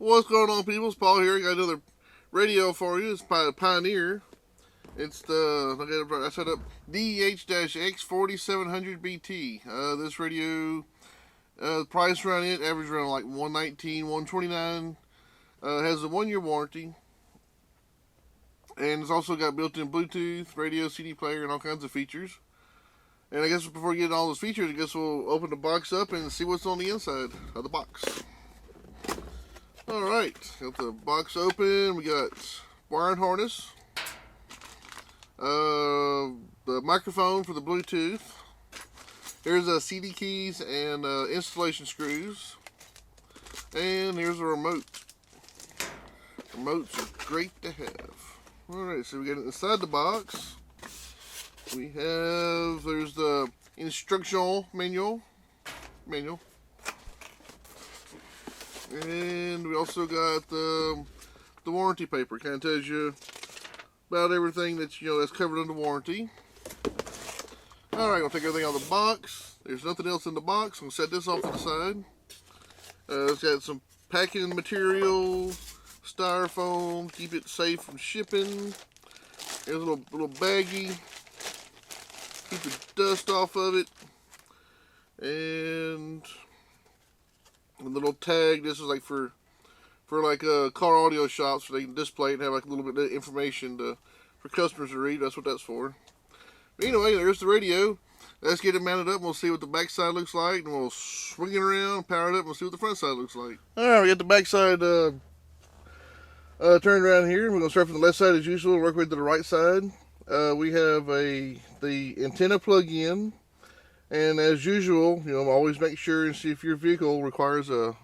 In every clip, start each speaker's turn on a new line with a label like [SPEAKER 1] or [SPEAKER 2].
[SPEAKER 1] What's going on, people? It's Paul here. I got another radio for you. It's by Pioneer. It's I set up DEH-X4700BT. This radio, price around it, average around like $119, $129. Has a 1-year warranty. And it's also got built-in Bluetooth, radio, CD player, and all kinds of features. And I guess before we get into all those features, I guess we'll open the box up and see what's on the inside of the box. Alright, got the box open. We got wiring harness, the microphone for the Bluetooth. Here's CD keys and installation screws. And here's a remote. Remotes are great to have. Alright, so we got it inside the box. There's the instructional manual. And we also got the warranty paper. Kind of tells you about everything that's covered under warranty. Alright, we'll take everything out of the box. There's nothing else in the box. I'm going to set this off to the side. It's got some packing material, styrofoam, keep it safe from shipping. There's a little baggie. Keep the dust off of it. And a little tag. This is like for car audio shops, so they can display it and have like a little bit of information for customers to read. That's what that's for. But anyway, there's the radio. Let's get it mounted up and we'll see what the back side looks like, and we'll swing it around, power it up, and we'll see what the front side looks like. Alright, we got the back side turned around here. We're going to start from the left side as usual and work way to the right side. We have the antenna plug-in, and as usual, always make sure and see if your vehicle requires an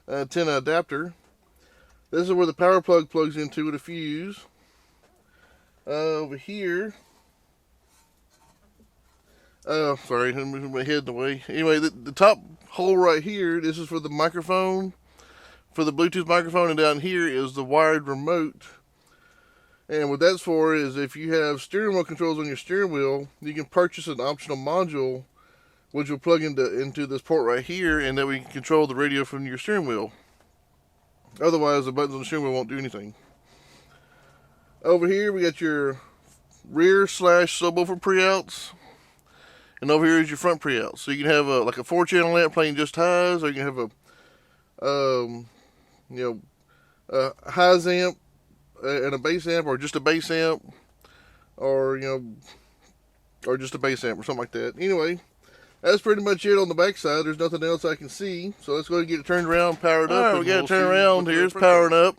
[SPEAKER 1] antenna adapter. This is where the power plug plugs into with a fuse. Over here, sorry, I'm moving my head in the way. Anyway, the top hole right here, this is for the microphone, for the Bluetooth microphone, and down here is the wired remote. And what that's for is if you have steering wheel controls on your steering wheel, you can purchase an optional module which will plug into this port right here, and then we can control the radio from your steering wheel. Otherwise, the buttons on the steering wheel won't do anything. Over here, we got your rear / subwoofer pre-outs, and over here is your front pre-outs. So you can have like a 4-channel amp playing just highs, or you can have a highs amp and a bass amp, or just a bass amp, or or just a bass amp or something like that. Anyway, that's pretty much it on the back side. There's nothing else I can see, so let's go ahead and get it turned around, powered up. Alright, we got it turned around. Here's powering up.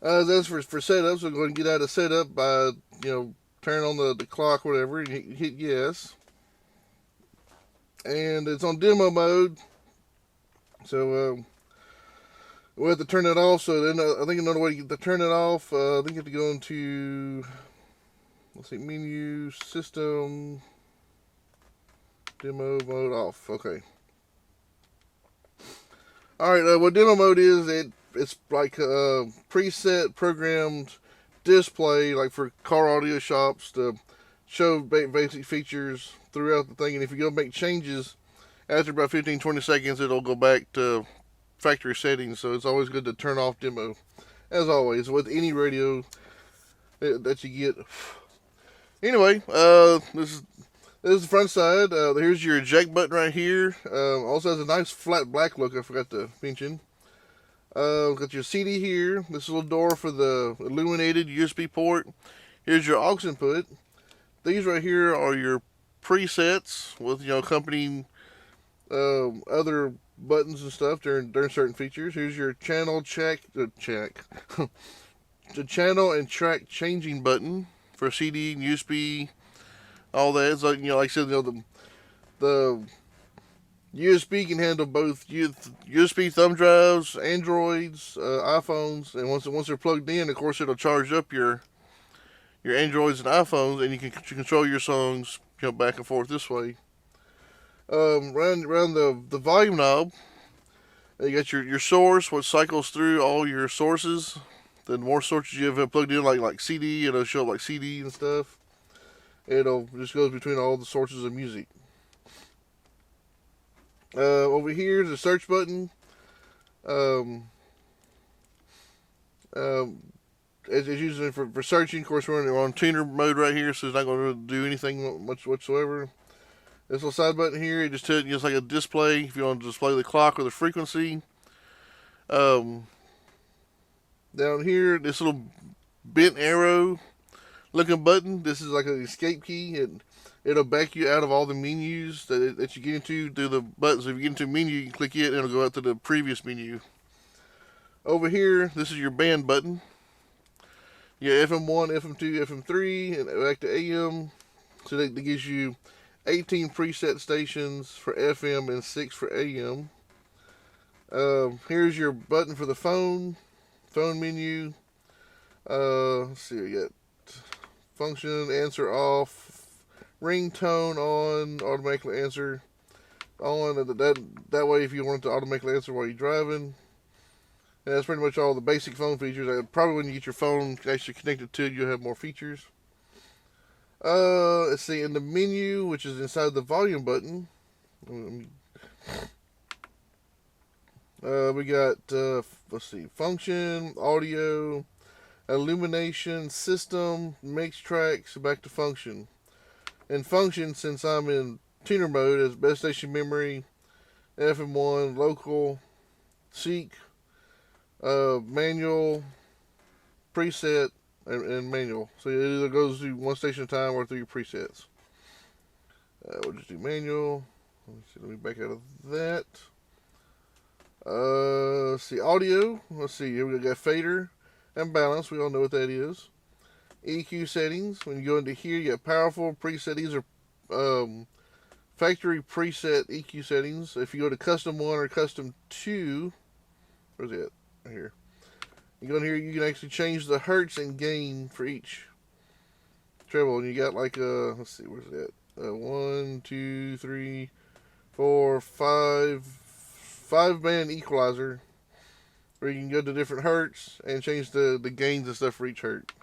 [SPEAKER 1] That's for setup, so I'm going to get out of setup by turn on the clock, whatever, and hit yes. And it's on demo mode, so we'll have to turn it off. So then I think another way to turn it off, I think you have to go into, let's see, menu, system, demo mode off. Okay. Alright, what demo mode is, it's like a preset programmed display, like for car audio shops, to show basic features throughout the thing. And if you go make changes after about 15-20 seconds, it'll go back to factory settings. So it's always good to turn off demo, as always with any radio that you get. Anyway, this is the front side. Here's your eject button right here. Also has a nice flat black look, I forgot to mention. Got your CD here. This little door for the illuminated USB port. Here's your aux input. These right here are your presets with accompanying other buttons and stuff during certain features. Here's your channel the channel and track changing button for CD and USB, all that. It's like like I said, the USB can handle both USB thumb drives, Androids, iPhones, and once they're plugged in, of course, it'll charge up your Androids and iPhones, and you can control your songs back and forth this way. Around the volume knob, you got your source, what cycles through all your sources. The more sources you have plugged in, like CD, it'll show up like CD and stuff. It'll just goes between all the sources of music. Over here is the search button. Um, it's usually for searching. Of course, we're on tuner mode right here, so it's not going to do anything much whatsoever. This little side button here, it just like a display. If you want to display the clock or the frequency. Down here, this little bent arrow looking button. This is like an escape key. It'll back you out of all the menus that you get into through the buttons. If you get into a menu, you can click it and it'll go out to the previous menu. Over here, this is your band button. You got FM1, FM2, FM3, and back to AM. So that gives you 18 preset stations for FM and 6 for AM. Here's your button for the phone menu. Let's see, we got function, answer off, ringtone on, automatically answer on. That way, if you want it to automatically answer while you're driving. And that's pretty much all the basic phone features. Probably when you get your phone actually connected to it, you'll have more features. Let's see, in the menu, which is inside the volume button, we got, let's see, function, audio, illumination, system, mix tracks, back to function. In function, since I'm in tuner mode, as base station memory, FM1, local, seek, manual, preset, and manual. So it either goes through one station at a time or through your presets. We'll just do manual. Let me back out of that. Let's see, audio. Let's see, here we got fader and balance. We all know what that is. EQ settings. When you go into here, you got powerful preset. These are factory preset EQ settings. If you go to custom 1 or custom 2, where's it? Right here. You go in here, you can actually change the hertz and gain for each treble. And you got like let's see, where's that? 1, 2, 3, 4, 5-band equalizer, where you can go to different hertz and change the gains and stuff for each hertz.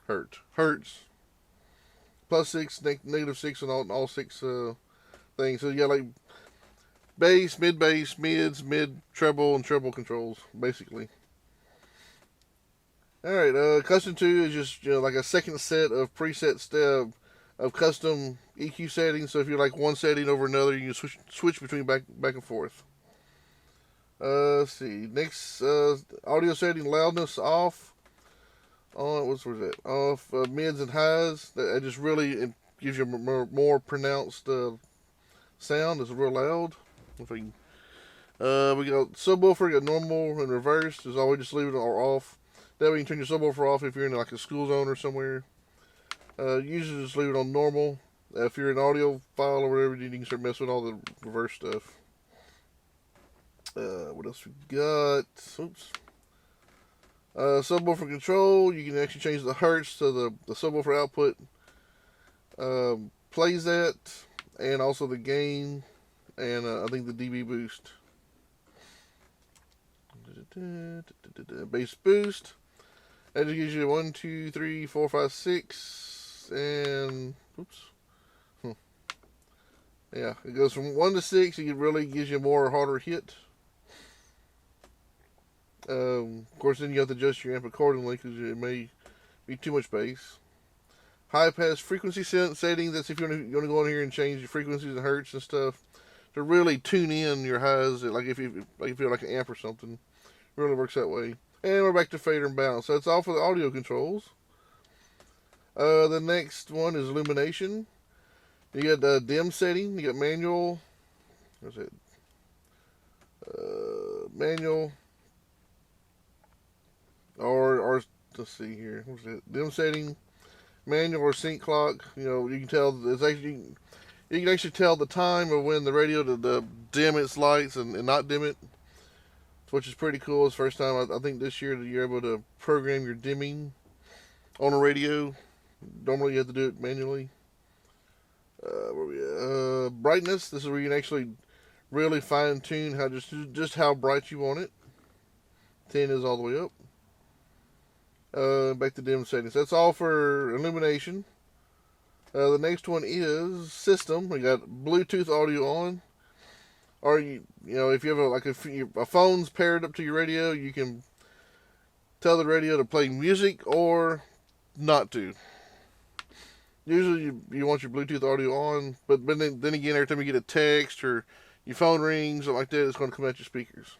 [SPEAKER 1] +6, -6 on all 6 things. So you got like bass, mid-bass, mids, mid-treble, and treble controls, basically. Alright, custom 2 is just like a second set of preset of custom EQ settings. So if you like one setting over another, you can switch between back and forth. Let's see. Next, audio setting, loudness off. On, where's that? Off, mids and highs. That just really gives you a more pronounced sound. It's real loud. If we got subwoofer, got normal and reverse. Just always just leave it off. That way you can turn your subwoofer off if you're in like a school zone or somewhere. Usually just leave it on normal. If you're an audio file or whatever, you can start messing with all the reverse stuff. What else we got? Oops. Subwoofer control. You can actually change the hertz to the subwoofer output plays at, and also the gain, and I think the dB boost. Bass boost. That just gives you 1, 2, 3, 4, 5, 6, and oops. Yeah, it goes from 1 to 6. It really gives you a more harder hit. Of course, then you have to adjust your amp accordingly because it may be too much bass. High pass frequency settings. That's if you want to go in here and change your frequencies and hertz and stuff to really tune in your highs. Like if you feel like an amp or something, it really works that way. And we're back to fader and balance. So that's all for the audio controls. The next one is illumination. You got the dim setting. You got manual. What's it? Manual. Or let's see here. What's it? Dim setting, manual or sync clock. You can tell it's actually you can actually tell the time of when the radio to dim its lights and not dim it, which is pretty cool. It's the first time I think this year that you're able to program your dimming on a radio. Normally you have to do it manually. Brightness. This is where you can actually really fine tune how just how bright you want it. 10 is all the way up. Back to dim settings. That's all for illumination. The next one is system. We got Bluetooth audio on. Or you know, if you have a phone's paired up to your radio, you can tell the radio to play music or not to. Usually you want your Bluetooth audio on, but then again, every time you get a text or your phone rings, something like that, it's going to come out your speakers.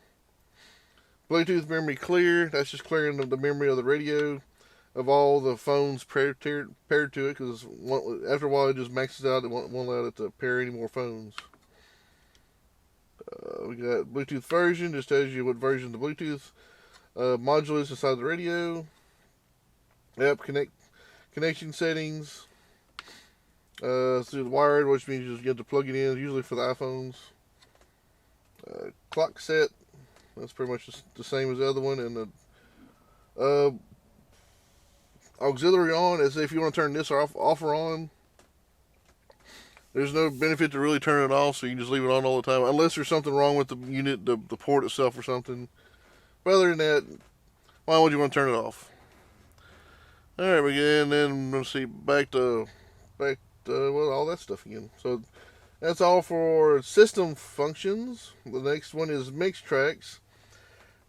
[SPEAKER 1] Bluetooth memory clear, that's just clearing the memory of the radio of all the phones paired to it, because after a while it just maxes out. It won't allow it to pair any more phones. We got Bluetooth version, just tells you what version of the Bluetooth module is inside the radio. App connection settings. Through the wired, which means you have to plug it in, usually for the iPhones. Clock set, that's pretty much the same as the other one. And the auxiliary on, as if you want to turn this off or on. There's no benefit to really turn it off, so you can just leave it on all the time, unless there's something wrong with the unit, the port itself or something. But other than that, why would you want to turn it off? Alright, again, then let's see, back to well, all that stuff again. So that's all for system functions. The next one is MixTracks.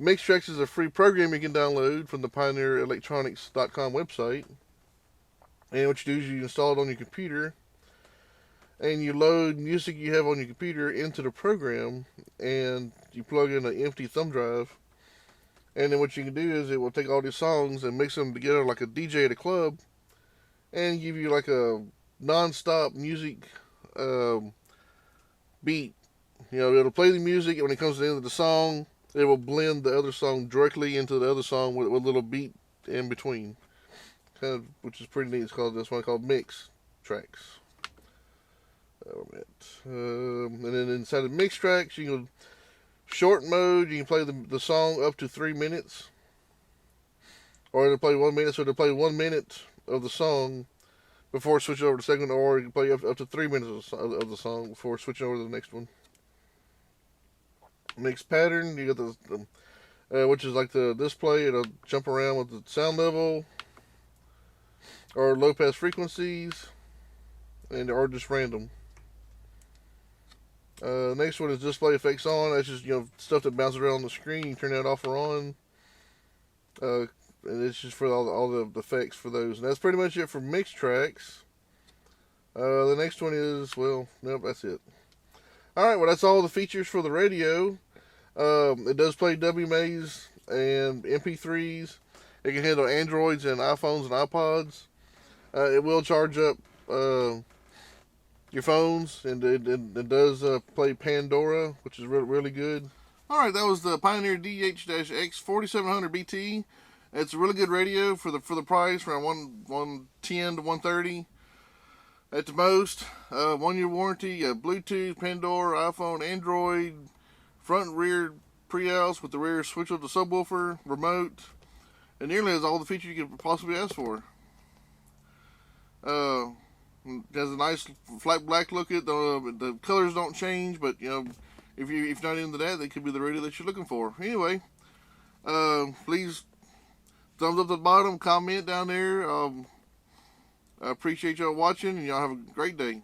[SPEAKER 1] MixTracks is a free program you can download from the PioneerElectronics.com website. And what you do is you install it on your computer, and you load music you have on your computer into the program, and you plug in an empty thumb drive. And then what you can do is it will take all these songs and mix them together like a DJ at a club, and give you like a non-stop music beat. You know, it'll play the music, and when it comes to the end of the song, it will blend the other song directly into the other song with a little beat in between, kind of, which is pretty neat. It's called this one called MixTracks. And then inside of MixTracks, you can short mode. You can play the song up to 3 minutes, or it'll play 1 minute. So it'll play 1 minute of the song before switching over to the second, or you can play up to 3 minutes of the song before switching over to the next one. Mix pattern, you got the which is like the display. It'll jump around with the sound level or low pass frequencies, or just random. Next one is display effects on. That's just, you know, stuff that bounces around on the screen. You can turn that off or on. And it's just for all the effects for those. And that's pretty much it for MixTracks. The next one is, well, nope, that's it. Alright, well, that's all the features for the radio. It does play WMAs and MP3s. It can handle Androids and iPhones and iPods. It will charge up your phones, and it does play Pandora, which is really good. Alright, that was the Pioneer DEH-X4700BT. It's a really good radio for the price, around 110 to 130 at the most. 1 year warranty, Bluetooth, Pandora, iPhone, Android, front and rear pre-outs with the rear switch of the subwoofer, remote, and nearly has all the features you could possibly ask for. It has a nice flat black look. The colors don't change, but you know, if you're not into that, they could be the radio that you're looking for. Anyway, please thumbs up at the bottom, comment down there. I appreciate y'all watching, and y'all have a great day.